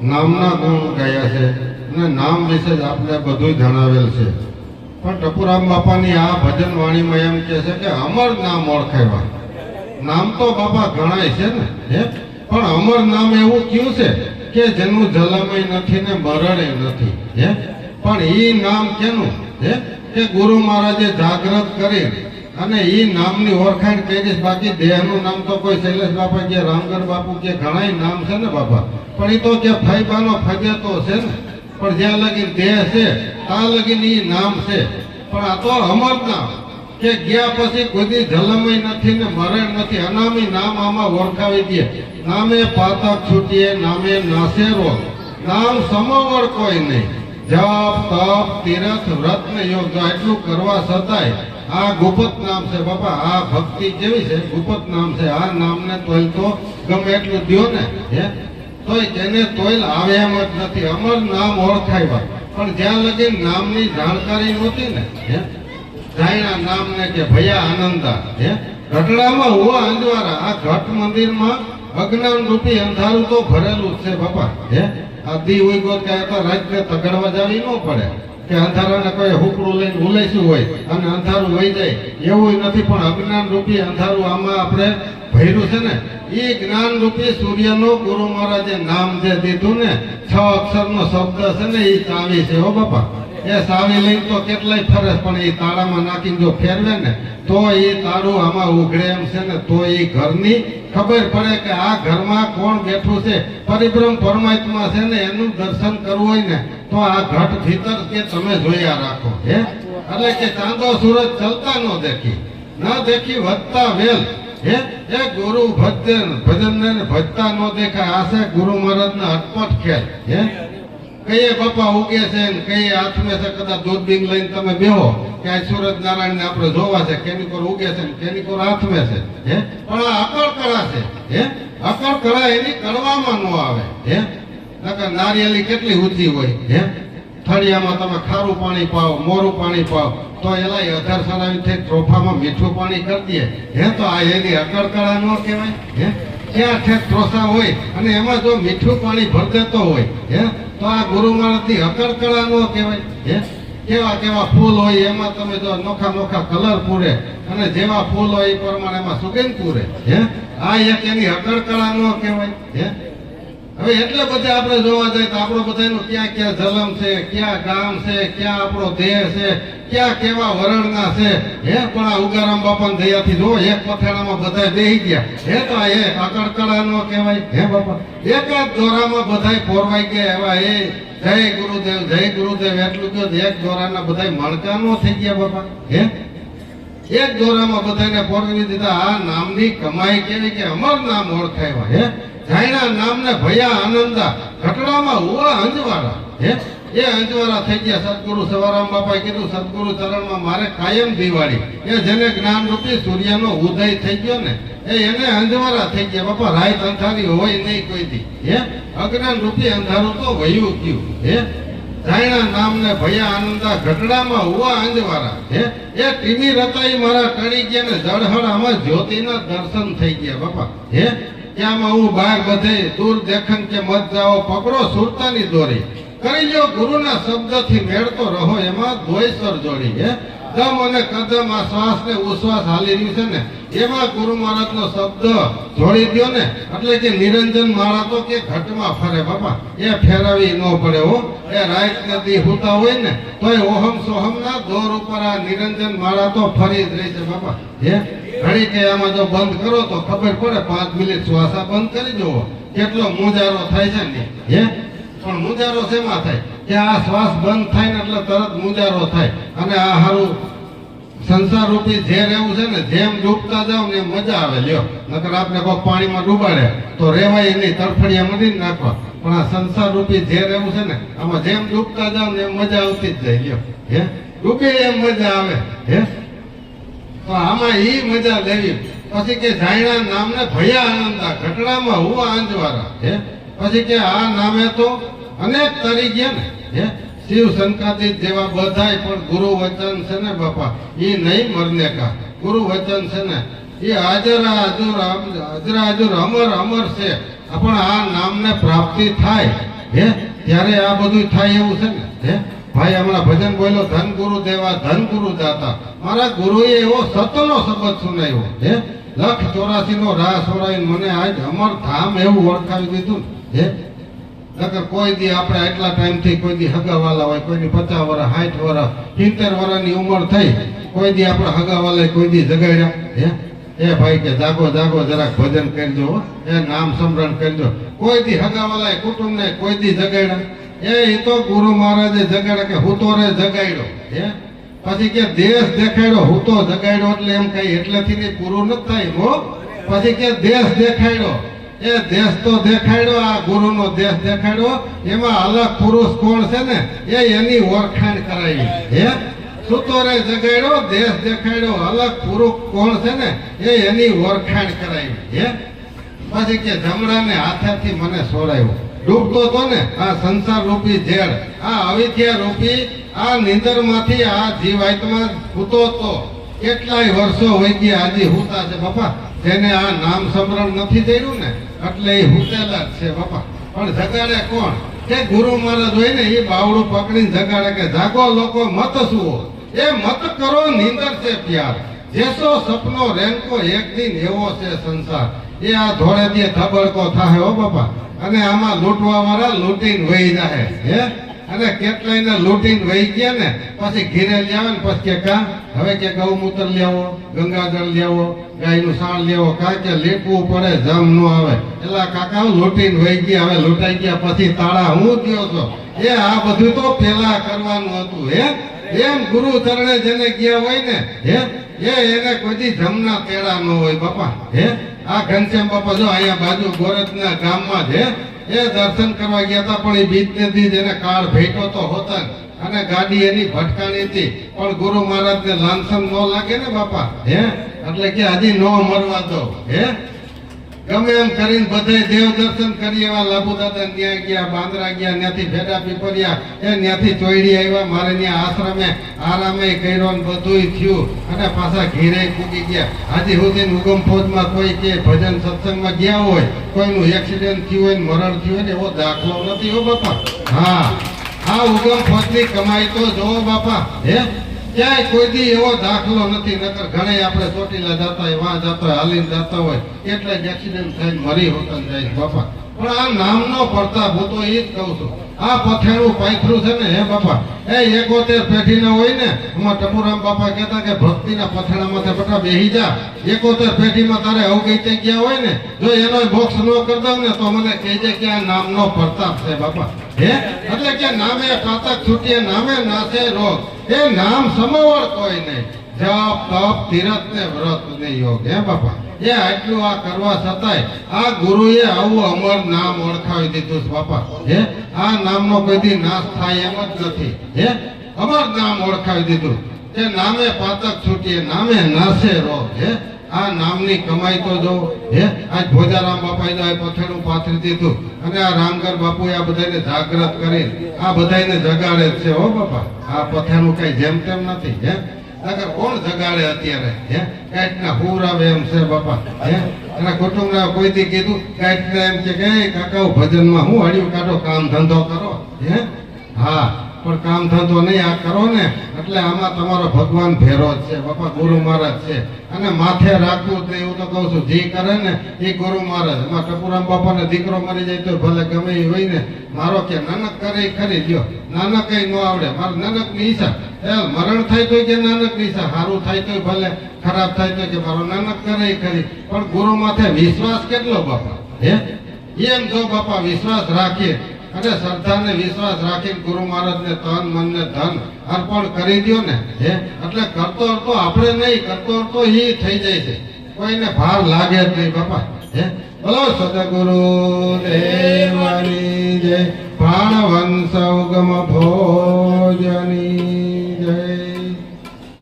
નામના ગુણ ગાયા છે અને નામ વિશે જ આપણે બધું જણાવેલ છે. પણ ટપુરામ બાપાની આ ભજન વાણીમાં એમ કહે છે કે અમર નામ ઓળખાવ્યા. નામ તો બાપા ગણાય છે ને, પણ અમર નામ એવું કયું છે કે જેનું જલમય નથી ને મરણે નથી. પણ ઈ નામ કેનું કે ગુરુ મહારાજે જાગૃત કરી અને ઈ નામની ઓળખાણ કરી. બાકી દેહનું નામ તો કોઈ શૈલેષ બાપા કે રામગઢ બાપુ કે ઘણાય નામ છે ને બાપા, પણ એ તો કે ફાઈબાનો ફજેતો છે ને. પણ જ્યાં લગી દેહ છે ત્યાં લગીને ઈ નામ છે. પણ આ તો અમર નામ કે ગયા પછી કોઈ જલમય નથી ને મરણ નથી. અનામી નામ આમાં ઓળખાવી દે. નામે પાતક છૂટીએ, નામે નાસેરો, નામ સમવળ કોઈ નહીં. જપ તપ તીરથ વ્રત ને યોગ જો એટલું કરવા છતાંય આ ગુપ્ત નામ છે બાપા. આ ભક્તિ કેવી છે, ગુપ્ત નામ છે. આ નામને તોય તો ગમે એટલું દ્યો ને તોય તેને તોય આવે એમ જ નથી. અમર નામ ઓળખાવ્યા. પણ જ્યાં લગી નામની જાણકારી નહોતી ને જાણ્યા નામને કે ભયા આનંદા. ઘટડામાં હુવા અંજવારા. આ ઘટ મંદિરમાં અજ્ઞાન રૂપી અંધારું તો ભરેલું જ છે બાપા. આ દી હોય ગોત કે રાતને તગડવા જાવી ન પડે કે અંધારાને કોઈ હુકડું લઈને ઉલેસું હોય અને અંધારું વહી જાય એવું નથી. પણ અજ્ઞાન રૂપી અંધારું આમાં આપણે ભર્યું છે ને. એ જ્ઞાન રૂપી સૂર્યનો ગુરુ મહારાજે નામ જે દીધું ને 6 અક્ષરનો શબ્દ છે ને એ ચાવી છે હો બાપા. એ ચાવી લઈને તો કેટલાય ફરે, પણ એ તાળામાં નાખીને જો ફેરવે ને તો એ તાળું આમાં ઉઘડે એમ છે ને. તો એ ઘરની ખબર પડે કે આ ઘરમાં કોણ બેઠું છે. પરિબ્રહ્મ પરમાત્મા છે ને એનું દર્શન કરવું હોય ને તો આ ઘટ ભીતર કે તમે જોયા રાખો. એટલે કે ચાંદો સૂરજ ચલતા ન દેખી વધતા વેલ. એ ગુરુ ભજન ને ભજતા ન દેખાય. આ છે ગુરુ મહારાજ ના અટપટ ખેલ. કઈ બાપા ઉગે છે ને કઈ હાથમે છે. કદાચ દૂરબીન લઈને તમે બેહો કે આ સૂરજ નારાયણ ને આપણે જોવા છે, કેની કોર ઉગે છે ને કેની કોર હાથમે છે. પણ આ અકળ કળા છે. અકળ કળા એની કળવામાં ન આવે. નારિયેલી કેટલી ઊંચી હોય. થળિયામાં તમે ખારું પાણી પાવ, મોરું પાણી પાવ તો એલા 18 સરાવી ત્રોફામાં મીઠું પાણી કરી દે. તો આ એની અકળ કળા ન કહેવાય. ક્યાં ઠેક ત્રોસા હોય અને એમાં જો મીઠું પાણી ભર દેતો હોય તો આ ગુરુ મહારાજની અકળ કળા ન કહેવાય. કેવા કેવા ફૂલ હોય એમાં તમે જો નોખા નોખા કલર પૂરે અને જેવા ફૂલ હોય એ પ્રમાણે એમાં સુગંધ પૂરે. આ એક એની અકળ કળા ન કહેવાય. હવે એટલે બધા આપણે જોવા જઈએ તો આપણો બધાનું ક્યાં ક્યાં જલમ છે, ક્યાં ગામ છે, ક્યાં આપણો દેહ છે, ક્યાં કેવા વરણના છે. પણ આ ઉગારામ બાપાની દયાથી જો એક પથાણામાં બધા બેહી ગયા. તો આ એક અકળકળા નો કહેવાય. બાપા એક જ દોરામાં બધા પોરવાઈ ગયા. એવા જય ગુરુદેવ એટલું કહો. એક દોરાના બધા મણકા નો થઈ ગયા બાપા. એક દોરામાં બધાને પોરવી દીધા. આ નામની કમાઈ કેવી કે અમર નામ ઓળખાવ્યા. જાયના નામને ભયા આનંદા. ઘટડામાં હુવા અંજવારા. એ અંજવારા થઈ ગયા. સદગુરુ સવારામ બાપાએ કીધું સદગુરુ ચરણમાં મારે કાયમ દિવાળી. એ જેને જ્ઞાન રૂપી સૂર્યનો ઉદય થઈ ગયો ને એને અંજવારા થઈ ગયા બાપા. રાત અંધારી હોય નહીં કોઈ દી. અજ્ઞાન રૂપી અંધારું તો વયું ગયું. જાયના નામને ભયા આનંદા. ઘટડામાં હુવા અંજવારા. એ ટીમી રતાઈ મારા ટણી ગયા ને જળહળ આમાં જ્યોતિના દર્શન થઈ ગયા બાપા. ત્યાંમાં હું બહાર બધે દૂર દેખન કે મત જાઓ પકડો સુરતાની દોરી. કરી લ્યો ગુરુના શબ્દથી મેળતો રહો એમાં દ્વૈસર જોડી. દમ અને કદમ આ શ્વાસ ને ઉશ્વાસ હાલી રહ્યું છે ને એમાં ગુરુ મહારાજ નો શબ્દ જોડી દો ને એટલે કે નિરંજન માળા તો કે ઘટમાં ફરે બાપા. એ ફેરવી ન પડે હો. એ રાત નદી હોતા હોય ને તોય ઓહમ સોહમ ના દોર ઉપર આ નિરંજન માળા તો ફરી જ રહી છે બાપા. ઘડી કે આમાં જો બંધ કરો તો ખબર પડે. 5 મિનિટ શ્વાસા બંધ કરી જુઓ કેટલો મુજારો થાય છે ને. પણ મુજારો શેમાં થાય કે આ શ્વાસ બંધ થાય ને એટલે તરત મુજારો થાય. અને આ હારું સંસાર રૂપી ઝેર એવું છે ને જેમ ડૂબતા જાવ ને મજા આવે. લ્યો નકર આપણે કોઈ પાણીમાં ડૂબાડે તો રેવાય નહીં, તરફડિયા મળી નાખવા. પણ આ સંસાર રૂપી ઝેર એવું છે ને આમાં જેમ ડૂબતા જાવ ને એમ મજા આવતી જ જાય. લ્યો ડૂબે એમ મજા આવે. તો આમાં ઈ મજા લેવી. પછી કે જાયણા નામને ભયા આનંદા. ઘટડામાં હુવા અંજવારા. પછી કે આ નામે તો અનેક તરી ગયા ને. શિવ સંકાદિત જેવા બધાય પણ ગુરુ વચન છે ને બાપા એ નહીં મરને કા. ગુરુ વચન છે ને એ અજરા અજુર અમર અમર છે. પણ આ નામને પ્રાપ્તિ થાય હે ત્યારે આ બધું થાય એવું છે ને હે ભાઈ હમણાં ભજન બોલ્યો ધન ગુરુ દેવા ધન ગુરુ દાતા મારા ગુરુએ એવો સતનો શબ્દ સુનાવ્યો હે 184 નો રાહ સોરાઈને મને આજ અમર ધામ એવું ઓળખાવી દીધું હે નકર કોઈ દી આપણે આટલા ટાઈમથી કોઈ દી હગાવાલા હોય કોઈની 50 વર્ષ 60 વર્ષ 70 વર્ષની ઉંમર થઈ કોઈ દી આપણે હગાવાલા કોઈ દી જગાડ્યા હે એ ભાઈ કે જાગો જાગો જરાક ભજન કરજો એ નામ સ્મરણ કરજો કોઈ દી હગાવાલા કુટુંબને કોઈ દી જગાડ્યા એ તો ગુરુ મહારાજે જગાડ્યા કે હું તો રે જગાડ્યો હે પછી કે દેશ દેખાડ્યો હું તો જગાડ્યો એટલે એમ કઈ એટલેથી નહીં પૂરું નથી થાય હો પછી કે દેશ દેખાડ્યો એ દેશ તો દેખાડ્યો આ ગુરુનો દેશ દેખાડ્યો એમાં અલગ પુરુષ કોણ છે ને એની ઓળખાણ કરાવી હે સુતોરે જગાડ્યો દેશ દેખાડ્યો અલગ પુરુષ કોણ છે ને એની ઓળખાણ કરાવી હે પછી કે જમણાને હાથેથી મને સોડાયો ડૂબતો તો ને આ સંસાર રૂપી ઝેડ આ અવિદ્યા રૂપી આ નીંદરમાંથી આ જીવાતમાં સૂતો તો કેટલાય વર્ષો હોય ગયા આજે હુતા છે બાપા જેને આ નામ સ્મરણ નથી કર્યું ને એટલે એ હુતેલા જ છે બાપા પણ જગાડે કોણ કે ગુરુ મહારાજ હોય ને એ બાવડું પકડીને જગાડે કે જાગો લોકો મત સુવો એ મત કરો નીંદર છે પ્યાર જેસો સપનો રેનકો એક દિન એવો છે સંસાર એ આ ધોળે દે ધબડકો થાય હો બાપા અને આમાં લૂંટવા વાળા લૂંટીને વહી જાય હે અને કેટલાયને લૂંટીને વહી ગયા ને પછી ઘીરે લાવે ને પછી કે કા હવે કે ગૌમૂત્ર લેવો ગંગાજળ લેવો ગાયનું સાણ લેવો કા કે લેપવું પડે જમ નો આવે એલા કાકા લૂંટીને વહી ગયા હવે લૂંટાઈ ગયા પછી તાળા હું દ્યો છો એ આ બધું તો પેલા કરવાનું હતું હે એમ ગુરુ ચરણે જેને ગયા હોય ને હે એને કોઈ જમના તેડા ન હોય બાપા હે આ ઘનશ્યામ બાપા જો અહીંયા બાજુ ગોરજના ગામમાં છે એ દર્શન કરવા ગયા હતા પણ એ બીજને દી એને કાળ ભેટો તો હોતા અને ગાડી એની ભટકાણી હતી પણ ગુરુ મહારાજને લાંછન ન લાગે ને બાપા હે એટલે કે હજી ન મરવા દો હે ગમે એમ કરીને બધાય દેવ દર્શન કરી એવા લાભુ દાદા ત્યાં ગયા બાંદ્રા ગયા ત્યાંથી ભેડા પીપરિયા એ ત્યાંથી ચોયડી આવ્યા મારે ત્યાં આશ્રમે આરામે કર્યો ને બધું થયું અને પાછા ઘીરે પૂગી ગયા હજી સુધી ઉગમ ફોજમાં કોઈ કે ભજન સત્સંગમાં ગયા હોય કોઈનું એક્સિડન્ટ થયું હોય મરણ થયું હોય ને એવો દાખલો નથી હો બાપા હા આ ઉગમ ફોજની કમાઈ તો જોવો બાપા હે ક્યાંય કોઈ દી એવો દાખલો નથી નકર ઘણે આપણે ચોટીલા જતા હોય વાં જતા હોય હાલીને જતા હોય એટલે જ એક્સિડન્ટ થઈને મરી હોતા જાય બાપા પણ આ નામનો પ્રતાપ હું તો એ જ કહું છું આ પથેણું પાથરું છે ને હે બાપા એ 71 પેઢીના હોય ને એમાં ટપુરામ બાપા કહેતા કે ભક્તિના પથેણા માથે બટા બેહી જા 71 પેઢીમાં તારે અવગઈ ગયા હોય ને જો એનો બોક્સ ન કરી દઉં ને તો મને કહેજે કે આ નામનો પ્રતાપ છે બાપા હે એટલે કે નામે પાતક છૂટીએ નામે નાશે રોગ એ નામ સમવળ કોઈ નહીં જપ તપ તીરથ ને વ્રત ને યોગ હે બાપા એ આટલું આ કરવા છતાંય આ ગુરુએ આવું અમર નામ ઓળખાવી દીધું છે બાપા હે આ નામનો કોઈ દી નાશ થાય એમ જ નથી હે અમર નામ ઓળખાવી દીધું કે નામે પાતક છૂટીએ નામે નાશે રોગ હે આ નામની કમાઈ તો જો હે આજ ભોજારામ બાપાએ તો પથેણું પાથરી દીધું અને આ રામગર બાપુએ આ બધાને જાગૃત કરી આ બધાને જગાડે જ છે હો બાપા આ પથેણું કઈ જેમ તેમ નથી હે અગર કોણ જગાડે અત્યારે હે કાઈટના હુર આવે એમ છે બાપા હે એના કુટુંબના કોઈ દી કીધું કાઈટને એમ કે કાકા ભજનમાં હું હળિયું કાઢો કામ ધંધો કરો હે હા પણ કામ ધંધો નહીં આ કરો ને એટલે આમાં તમારો ભગવાન ભેરો જ છે બાપા ગુરુ મહારાજ છે અને માથે રાખવું જ એવું તો કહું છું જે કરે ને એ ગુરુ મહારાજ એમાં ટપુરામ બાપાને દીકરો મરી જાય તો ભલે ગમે એ હોય ને મારો કે નાનક કરે ખરી લ્યો નાનક કઈ ન આવડે મારો નાનક ની ઈચ્છા મરણ થાય તો કે નાનક ની ઈચ્છા સારું થાય તો ભલે ખરાબ થાય તો કે મારો નાનક કરે ખરી પણ ગુરુ માથે વિશ્વાસ કેટલો બાપા હે એમ જો બાપા વિશ્વાસ રાખીએ અને શ્રદ્ધાને વિશ્વાસ રાખીને ગુરુ મહારાજને તન મન ને ધન અર્પણ કરી દો ને હે એટલે કરતો અર્થો આપણે નહીં કરતો અર્થો એ થઈ જાય છે કોઈને ભાર લાગે જ નહીં બાપા હે બોલો સદગુરુ દેવની જય પ્રાણવંશ ઉગમ ભોજની